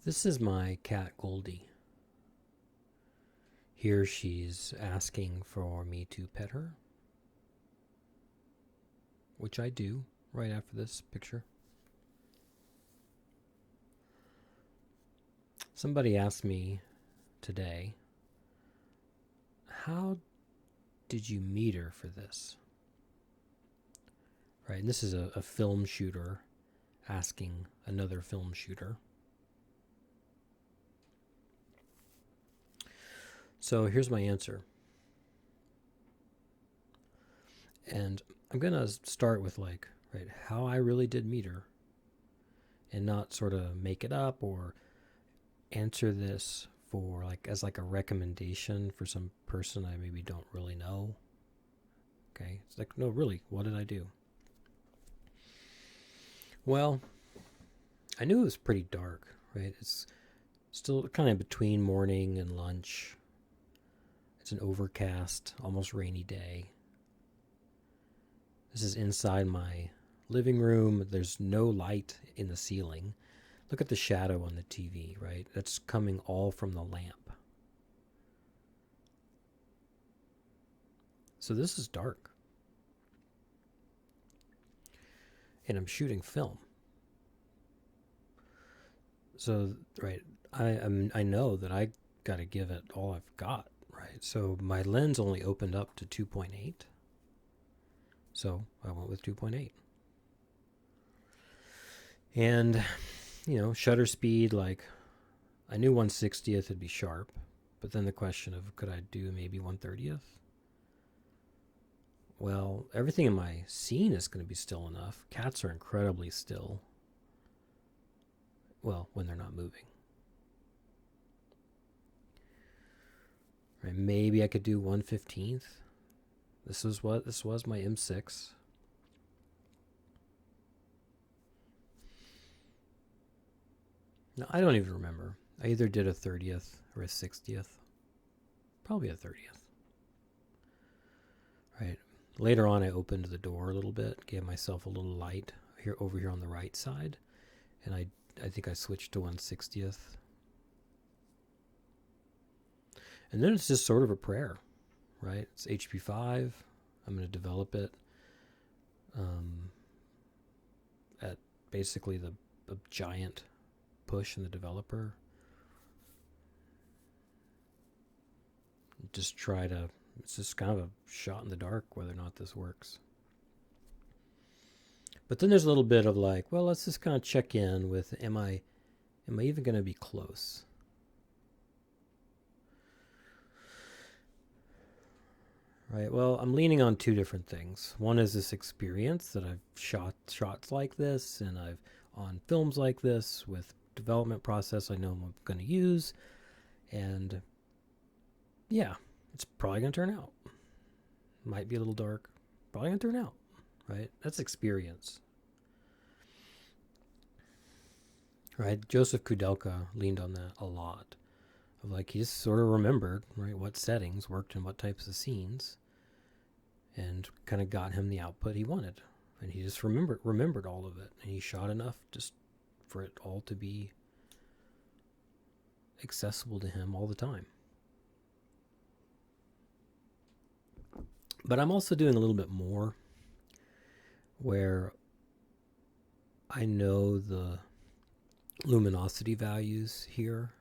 This is my cat Goldie. Here she's asking for me to pet her, which I do right after this picture. Somebody asked me today, how did you meet her for this? Right, and this is a film shooter asking another film shooter. So here's my answer. And I'm going to start with how I really did meet her and not sort of make it up or answer this for as a recommendation for some person I maybe don't really know. Okay. It's no, really, what did I do? Well, I knew it was pretty dark, right? It's still kind of between morning and lunch. It's an overcast, almost rainy day. This is inside my living room. There's no light in the ceiling. Look at the shadow on the TV, right? That's coming all from the lamp. So this is dark. And I'm shooting film. So, right, I know that I got to give it all I've got, right? So my lens only opened up to 2.8. So I went with 2.8. And, shutter speed, I knew 1/60th would be sharp. But then the question of, could I do maybe 1/30th? Well, everything in my scene is going to be still enough. Cats are incredibly still. Well, when they're not moving. Right, maybe I could do 1/15th. This was my M6. No, I don't even remember. I either did a 30th or a 60th. Probably a 30th. Right. Later on, I opened the door a little bit, gave myself a little light over here on the right side, and I think I switched to 1/60th. And then it's just sort of a prayer, right? It's HP5. I'm going to develop it at basically a giant push in the developer. Just it's just kind of a shot in the dark whether or not this works. But then there's a little bit of well, let's just kind of check in with, am I even going to be close? Right. Well, I'm leaning on two different things. One is this experience that I've shot shots like this, and I've on films like this with development process I know I'm going to use, and yeah, it's probably going to turn out. Might be a little dark, probably going to turn out. Right. That's experience. Right. Joseph Kudelka leaned on that a lot. Of he just sort of remembered, right, what settings worked in what types of scenes, and kind of got him the output he wanted. And he just remembered all of it, and he shot enough just for it all to be accessible to him all the time. But I'm also doing a little bit more where I know the luminosity values here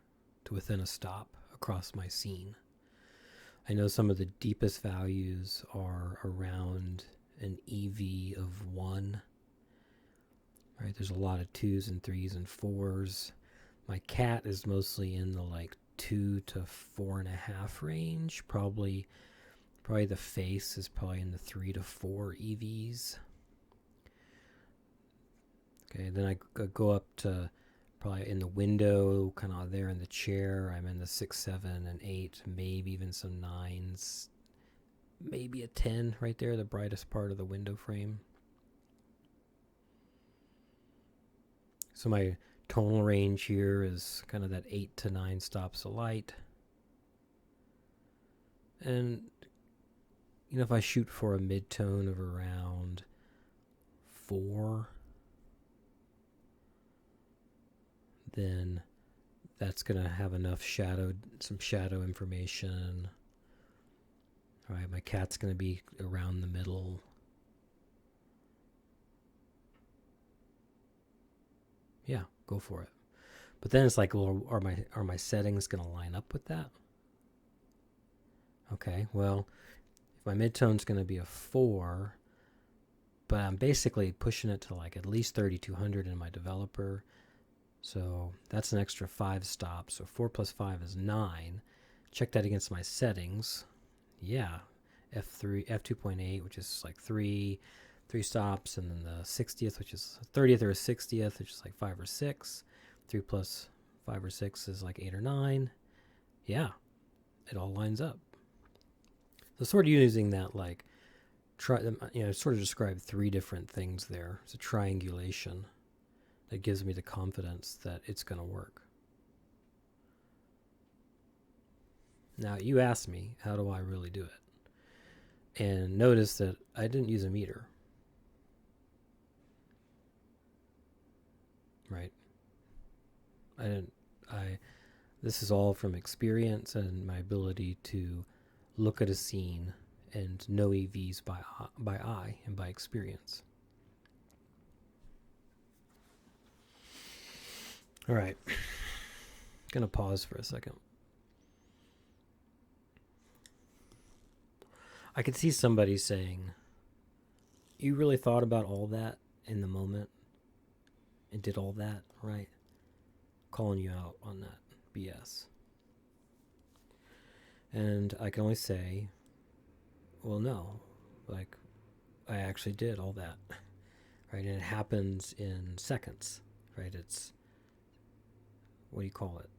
to within a stop across my scene. I know some of the deepest values are around an EV of 1. Right, there's a lot of 2s and 3s and 4s. My cat is mostly in the 2 to 4.5 range. Probably the face is probably in the 3 to 4 EVs. Okay, then I go up to probably in the window, kind of there in the chair. I'm in the 6, 7, and 8, maybe even some 9s. Maybe a 10 right there, the brightest part of the window frame. So my tonal range here is kind of that 8 to 9 stops of light. And, if I shoot for a mid-tone of around 4, then That's going to have enough some shadow information. All right, my cat's going to be around the middle. Yeah, go for it. But then it's like, well, are my settings going to line up with that? Okay, well, if my midtone's going to be a 4, but I'm basically pushing it to like at least 3200 in my developer. So that's an extra 5 stops. So 4 plus 5 is 9. Check that against my settings. Yeah, f2.8, which is like 3 stops, and then the 60th, which is 30th or 60th, which is like 5 or 6. 3 plus 5 or 6 is like 8 or 9. Yeah, it all lines up. So sort of using that like sort of describe 3 different things there. It's a triangulation that gives me the confidence that it's going to work. Now, you asked me, how do I really do it? And notice that I didn't use a meter. Right? This is all from experience and my ability to look at a scene and know EVs by eye and by experience. All right. Gonna pause for a second. I could see somebody saying, you really thought about all that in the moment and did all that, right? Calling you out on that BS. And I can only say, well, no. Like, I actually did all that, right? And it happens in seconds, right? It's, what do you call it?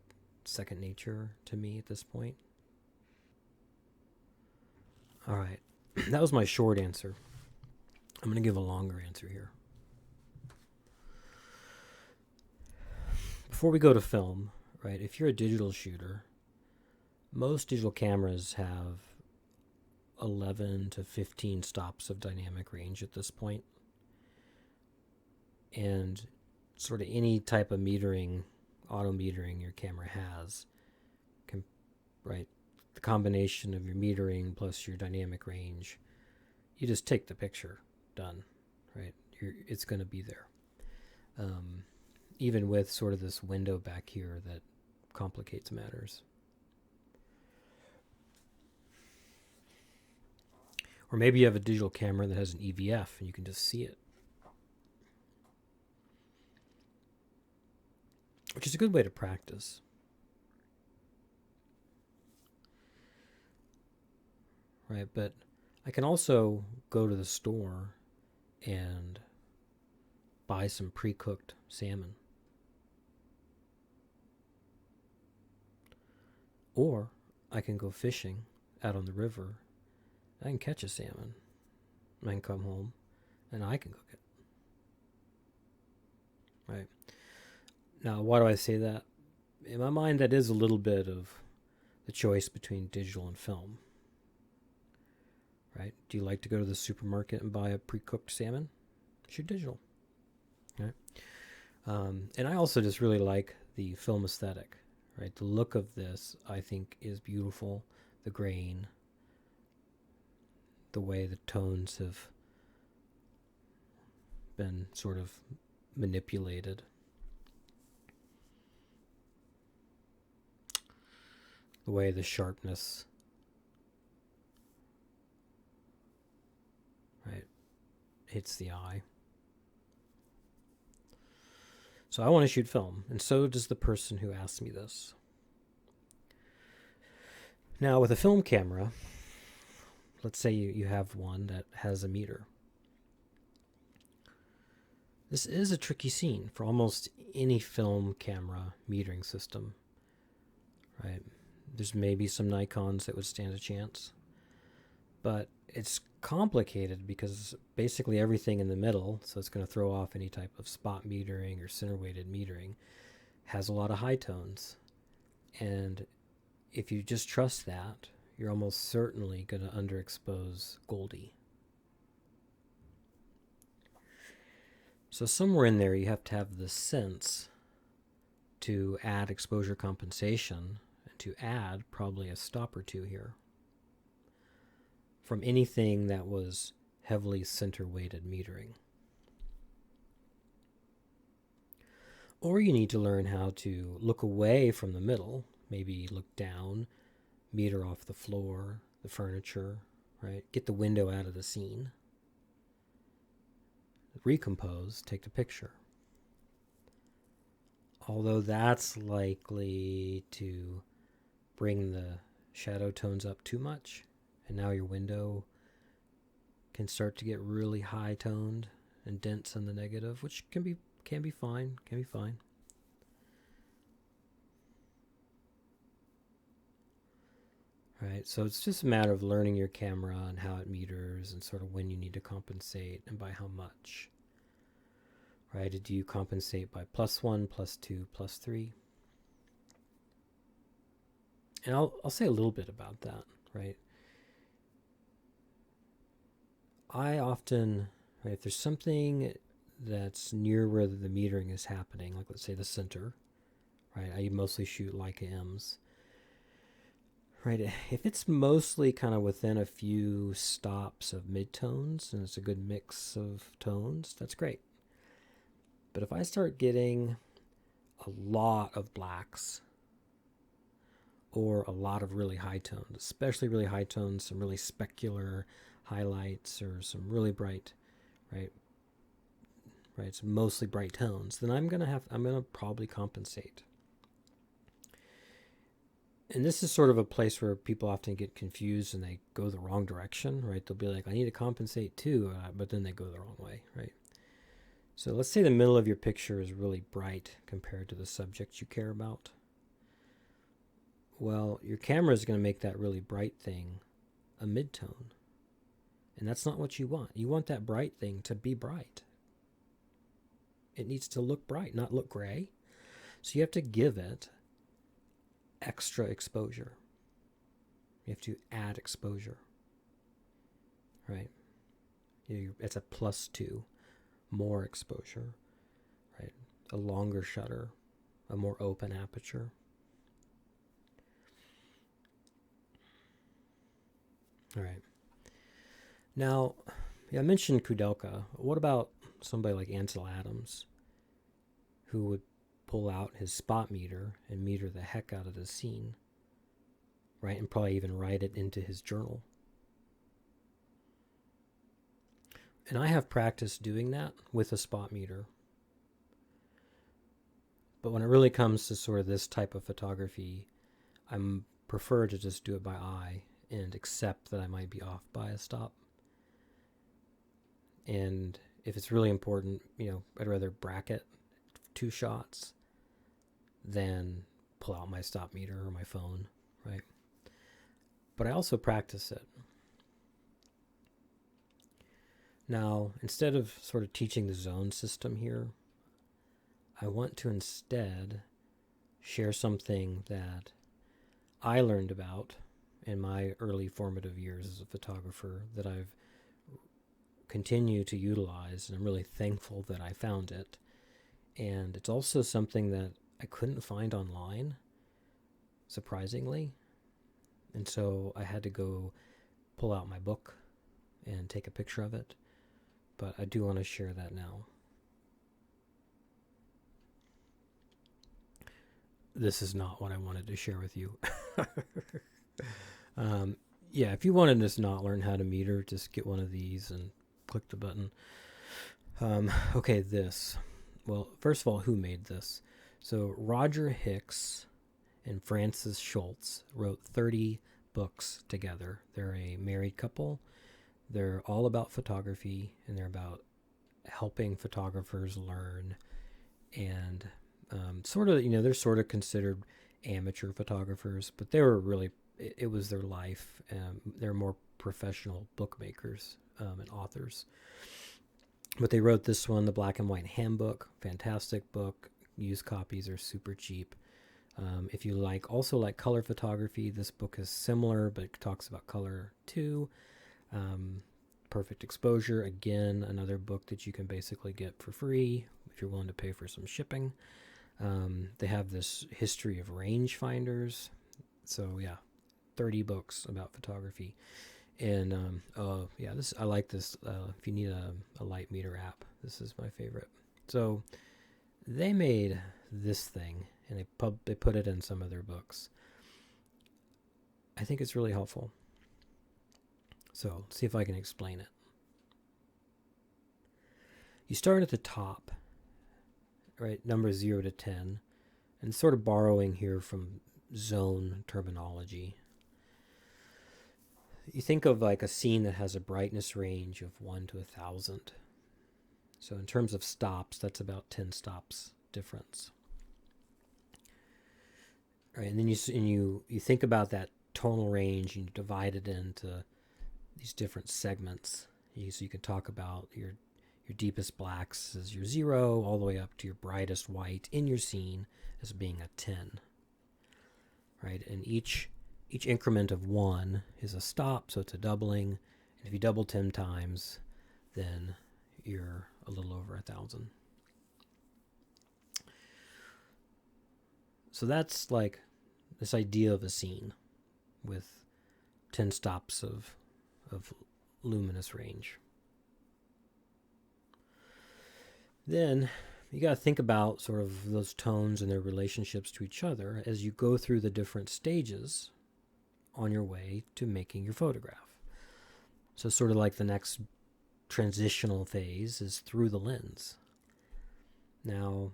Second nature to me at this point. All right. That was my short answer. I'm going to give a longer answer here. Before we go to film, right, if you're a digital shooter, most digital cameras have 11 to 15 stops of dynamic range at this point. And sort of any type of metering, auto metering your camera has, right? The combination of your metering plus your dynamic range, you just take the picture, done, right? It's going to be there. Even with sort of this window back here that complicates matters. Or maybe you have a digital camera that has an EVF and you can just see it. Which is a good way to practice. Right, but I can also go to the store and buy some pre-cooked salmon. Or I can go fishing out on the river. I can catch a salmon. I can come home and I can cook it. Right. Now, why do I say that? In my mind, that is a little bit of the choice between digital and film. Right? Do you like to go to the supermarket and buy a pre-cooked salmon? Shoot digital. Right? And I also just really like the film aesthetic. Right? The look of this, I think, is beautiful. The grain, the way the tones have been sort of manipulated. The way the sharpness, right, hits the eye. So I want to shoot film, and so does the person who asked me this. Now, with a film camera, let's say you have one that has a meter. This is a tricky scene for almost any film camera metering system, right? There's maybe some Nikons that would stand a chance, but it's complicated because basically everything in the middle, so it's going to throw off any type of spot metering or center weighted metering, has a lot of high tones. And if you just trust that, you're almost certainly going to underexpose Goldie. So somewhere in there you have to have the sense to add exposure compensation, and to add probably a stop or two here from anything that was heavily center weighted metering. Or you need to learn how to look away from the middle, maybe look down, meter off the floor, the furniture, right? Get the window out of the scene. Recompose, take the picture. Although that's likely to bring the shadow tones up too much, and now your window can start to get really high toned and dense in the negative, which can be fine. Right, so it's just a matter of learning your camera and how it meters and sort of when you need to compensate and by how much. Right, do you compensate by +1, +2, +3? And I'll say a little bit about that, right? I often, right, if there's something that's near where the metering is happening, like let's say the center, right? I mostly shoot Leica M's. Right, if it's mostly kind of within a few stops of midtones and it's a good mix of tones, that's great. But if I start getting a lot of blacks or a lot of really high tones, especially really high tones, some really specular highlights or some really bright, right, it's mostly bright tones, then I'm gonna probably compensate. And this is sort of a place where people often get confused and they go the wrong direction, right? They'll be like, I need to compensate too, but then they go the wrong way, right? So let's say the middle of your picture is really bright compared to the subject you care about. Well, your camera is going to make that really bright thing a midtone. And that's not what you want. You want that bright thing to be bright. It needs to look bright, not look gray. So you have to give it extra exposure. You have to add exposure, right? It's a +2, more exposure, right? A longer shutter, a more open aperture. All right. Now, I mentioned Kudelka. What about somebody like Ansel Adams, who would pull out his spot meter and meter the heck out of the scene, right? And probably even write it into his journal. And I have practice doing that with a spot meter. But when it really comes to sort of this type of photography, I prefer to just do it by eye and accept that I might be off by a stop. And if it's really important, I'd rather bracket 2 shots than pull out my stop meter or my phone, right? But I also practice it. Now, instead of sort of teaching the zone system here, I want to instead share something that I learned about in my early formative years as a photographer that I've continued to utilize, and I'm really thankful that I found it. And it's also something that I couldn't find online, surprisingly. And so I had to go pull out my book and take a picture of it. But I do want to share that now. This is not what I wanted to share with you. Yeah, if you wanted to just not learn how to meter, just get one of these and click the button. Okay, this. Well, first of all, who made this? So Roger Hicks and Francis Schultz wrote 30 books together. They're a married couple. They're all about photography, and they're about helping photographers learn. And they're sort of considered amateur photographers, but they were really, it was their life. They're more professional bookmakers and authors. But they wrote this one, The Black and White Handbook. Fantastic book. Used copies are super cheap. If you also like color photography, this book is similar, but it talks about color too. Perfect Exposure, again, another book that you can basically get for free if you're willing to pay for some shipping. They have this history of rangefinders. So yeah, 30 books about photography. And oh yeah, this I like this. If you need a light meter app, this is my favorite. So they made this thing and they put it in some of their books. I think it's really helpful. So see if I can explain it. You start at the top, right? Numbers 0 to 10, and sort of borrowing here from zone terminology. You think of like a scene that has a brightness range of 1 to 1,000. So in terms of stops, that's about 10 stops difference. Right, and then you think about that tonal range and you divide it into these different segments. So you can talk about your deepest blacks as your 0, all the way up to your brightest white in your scene as being a 10. Right, and each increment of 1 is a stop, so it's a doubling. And if you double 10 times, then you're a little over 1,000. So that's like this idea of a scene with 10 stops of luminous range. Then you got to think about sort of those tones and their relationships to each other as you go through the different stages on your way to making your photograph. So sort of like the next transitional phase is through the lens. Now,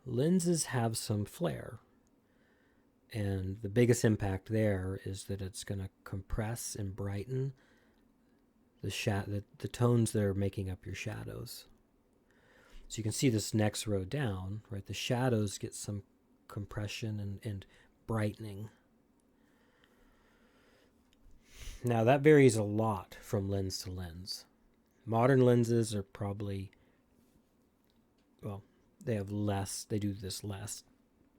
lenses have some flare, and the biggest impact there is that it's going to compress and brighten the tones that are making up your shadows. So you can see this next row down, right? The shadows get some compression and brightening. Now that varies a lot from lens to lens. Modern lenses are probably, well, they do this less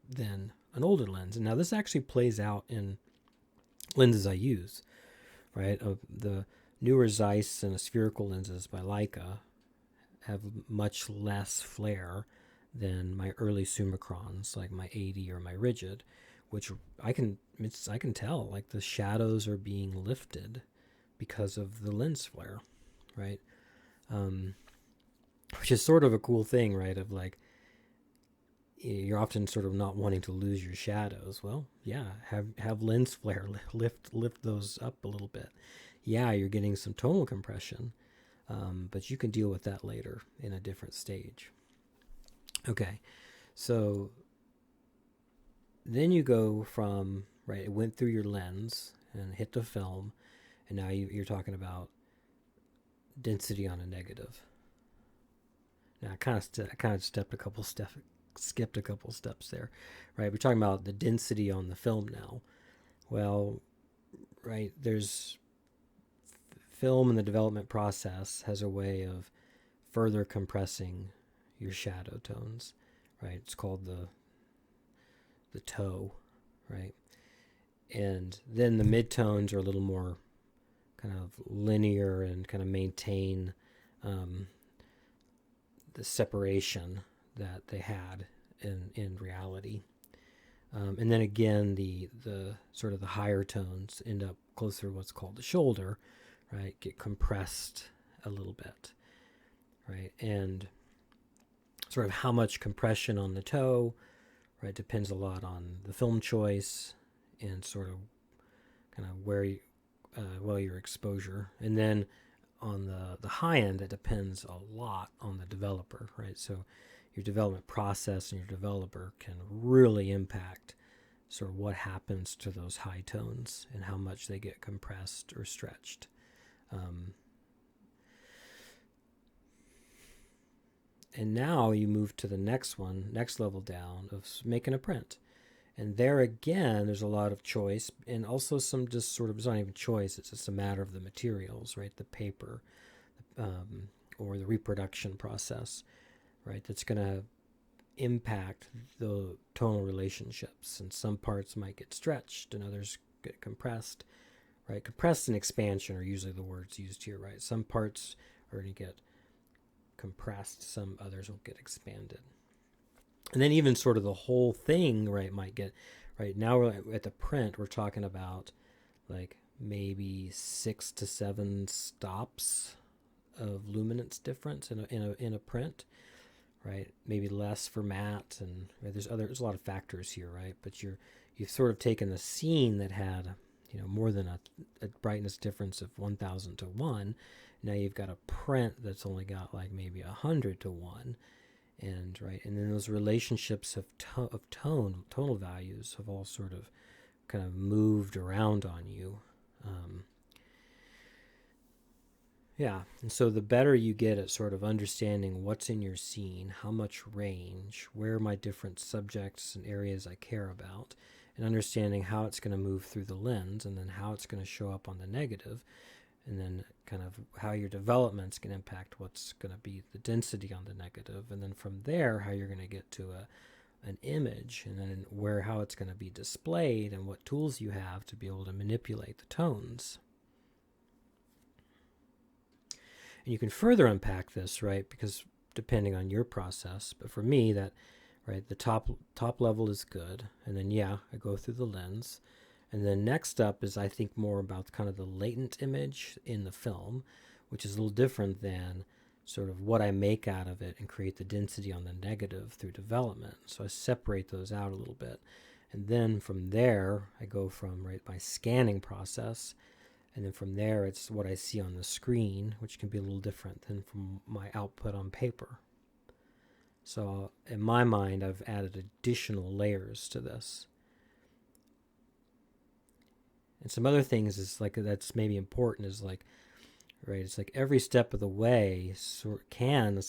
than an older lens. And now this actually plays out in lenses I use, right? The newer Zeiss and spherical lenses by Leica have much less flare than my early Summicrons, like my 80 or my Rigid, which I can tell like the shadows are being lifted because of the lens flare, right? Which is sort of a cool thing, right? Of like, you're often sort of not wanting to lose your shadows. Well, yeah, have lens flare, lift those up a little bit. Yeah, you're getting some tonal compression, but you can deal with that later in a different stage. Okay, so then you go from, right, it went through your lens and hit the film, and now you're talking about density on a negative. Now I kind of skipped a couple steps there, right? We're talking about the density on the film now. Well, right, there's film in the development process has a way of further compressing your shadow tones, right? It's called the toe, right? And then the midtones are a little more kind of linear and kind of maintain the separation that they had in reality. And then again, the sort of the higher tones end up closer to what's called the shoulder, right? Get compressed a little bit, right? And sort of how much compression on the toe, right, depends a lot on the film choice and sort of kind of where your exposure. And then on the high end, it depends a lot on the developer, right? So your development process and your developer can really impact sort of what happens to those high tones and how much they get compressed or stretched. And now you move to the next level down of making a print. And there again, there's a lot of choice and also some just sort of, it's not even choice, it's just a matter of the materials, right? The paper or the reproduction process, right? That's going to impact the tonal relationships. And some parts might get stretched and others get compressed, right? Compressed and expansion are usually the words used here, right? Some parts are going to get compressed, some others will get expanded. And then even sort of the whole thing, right, might get, right, now we're at the print, we're talking about like maybe 6 to 7 stops of luminance difference in a print, right? Maybe less for matte, and right, there's a lot of factors here, right? But you've sort of taken the scene that had more than a brightness difference of 1,000 to 1. Now you've got a print that's only got like maybe 100 to 1, and right, and then those relationships of tonal values have all sort of kind of moved around on you. Um, Yeah, and so the better you get at sort of understanding what's in your scene, how much range, where are my different subjects and areas I care about, and understanding how it's going to move through the lens, and then how it's going to show up on the negative, and then kind of how your developments can impact what's going to be the density on the negative, and then from there, how you're going to get to an image, and then how it's going to be displayed, and what tools you have to be able to manipulate the tones. And you can further unpack this, right? Because depending on your process, but for me, that right, the top level is good, and then I go through the lens, and then next up is I think more about kind of the latent image in the film, which is a little different than sort of what I make out of it and create the density on the negative through development. So I separate those out a little bit, and then from there I go from my scanning process. And then from there, it's what I see on the screen, which can be a little different than from my output on paper. So in my mind, I've added additional layers to this. And some other things is like that's maybe important is like, right, it's like every step of the way it's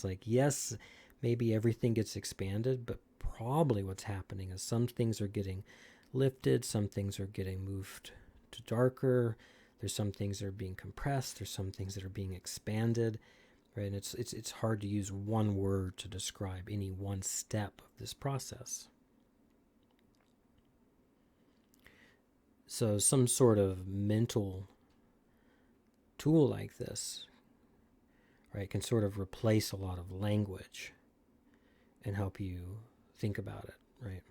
like, yes, maybe everything gets expanded, but probably what's happening is some things are getting lifted, some things are getting moved to darker. There's some things that are being compressed. There's some things that are being expanded, right? And it's hard to use one word to describe any one step of this process. So some sort of mental tool like this, right, can sort of replace a lot of language and help you think about it, right?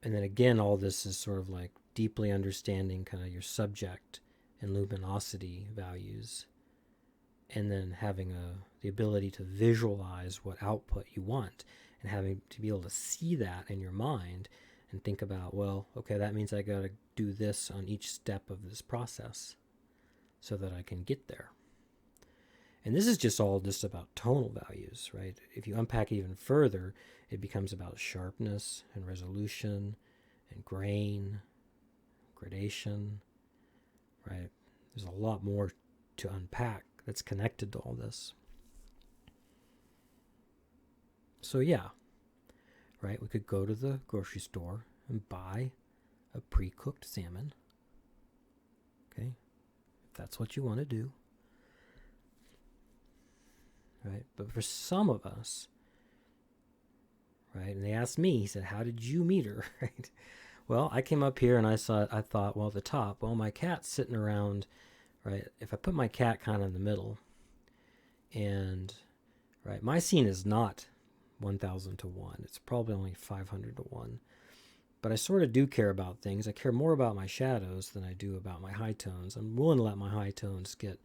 And then again, all this is sort of like deeply understanding kind of your subject and luminosity values, and then having the ability to visualize what output you want, and having to be able to see that in your mind and think about, well, okay, that means I got to do this on each step of this process so that I can get there. And this is just about tonal values, right? If you unpack it even further, it becomes about sharpness and resolution and grain, gradation, right? There's a lot more to unpack that's connected to all this. So right, we could go to the grocery store and buy a pre-cooked salmon, okay, if that's what you want to do, right? But for some of us, right, and they asked me, he said, how did you meet her, right? Well, I came up here and I thought, well, at the top, well, my cat's sitting around, right? If I put my cat kind of in the middle, and, right, my scene is not 1,000 to 1. It's probably only 500 to 1. But I sort of do care about things. I care more about my shadows than I do about my high tones. I'm willing to let my high tones get,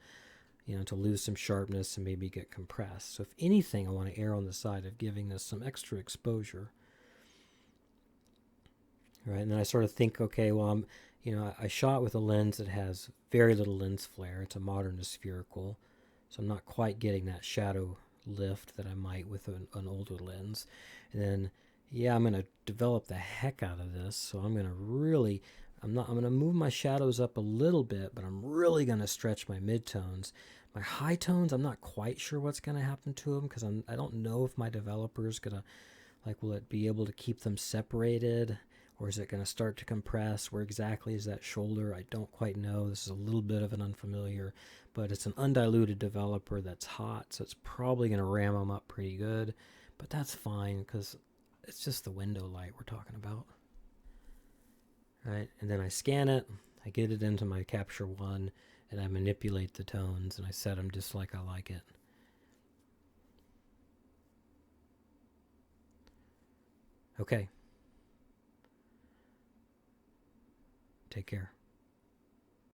to lose some sharpness and maybe get compressed. So if anything, I want to err on the side of giving this some extra exposure. Right, and then I sort of think, okay, well, I shot with a lens that has very little lens flare. It's a modern spherical, so I'm not quite getting that shadow lift that I might with an older lens. And then, I'm going to develop the heck out of this. So I'm going to move my shadows up a little bit, but I'm really going to stretch my midtones. My high tones, I'm not quite sure what's going to happen to them because I don't know if my developer is going to, will it be able to keep them separated? Or is it going to start to compress? Where exactly is that shoulder? I don't quite know. This is a little bit of an unfamiliar, but it's an undiluted developer that's hot, so it's probably going to ram them up pretty good. But that's fine because it's just the window light we're talking about. Right? And then I scan it, I get it into my Capture One, and I manipulate the tones, and I set them just like I like it. Okay. Take care.